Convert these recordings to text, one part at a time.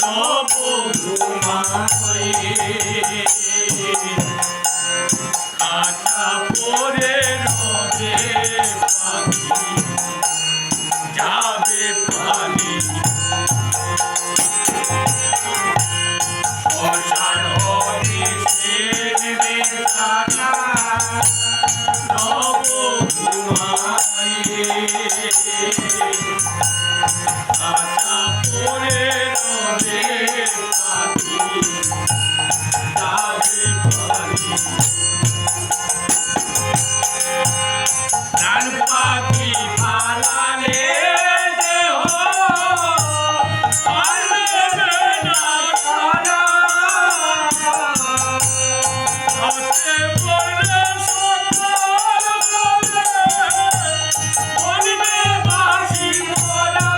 নব ঘুমায়ে খাঁচা পরে রবে পাখি যাবে পানি শ্মশান হবে শের বেচারা নব ঘুমায়ে খাঁচা পরে রবে পাখি যাবে পানি প্রাণ পাখি পালালে দেহ পারবে না সারা হাতে পড়লে সকাল বলে বলবে বাসি মোরা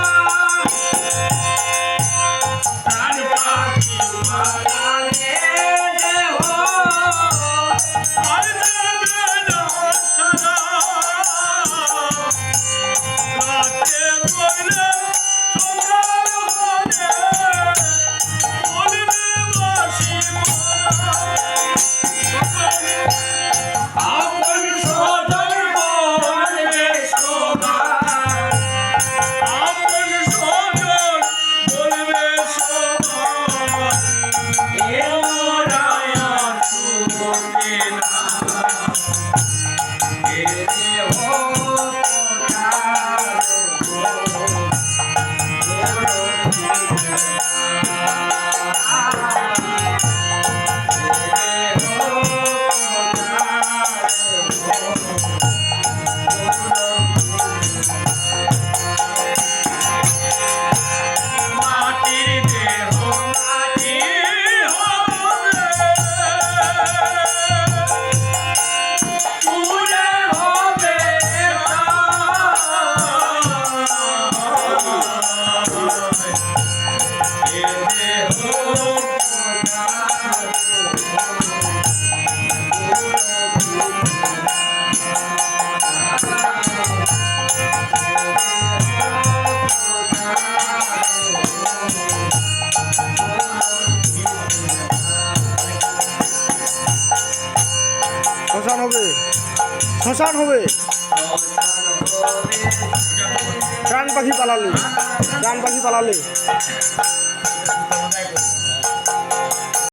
প্রাণ পাখি পালালে দেহ পারবে না সারা রাতে পড়লে সকাল হলে বলবে বাসি মোরা আপন সদর বলবে সবার আপন সদর বলবে সবার এ মোরায়া শুনবে না এ দেহ মাটির দেহ মাটি হবে পুরে হবে এ দেহ শ্মশান হবে, শ্মশান হবে। প্রাণ পাখি পালালে, প্রাণ পাখি পালালে।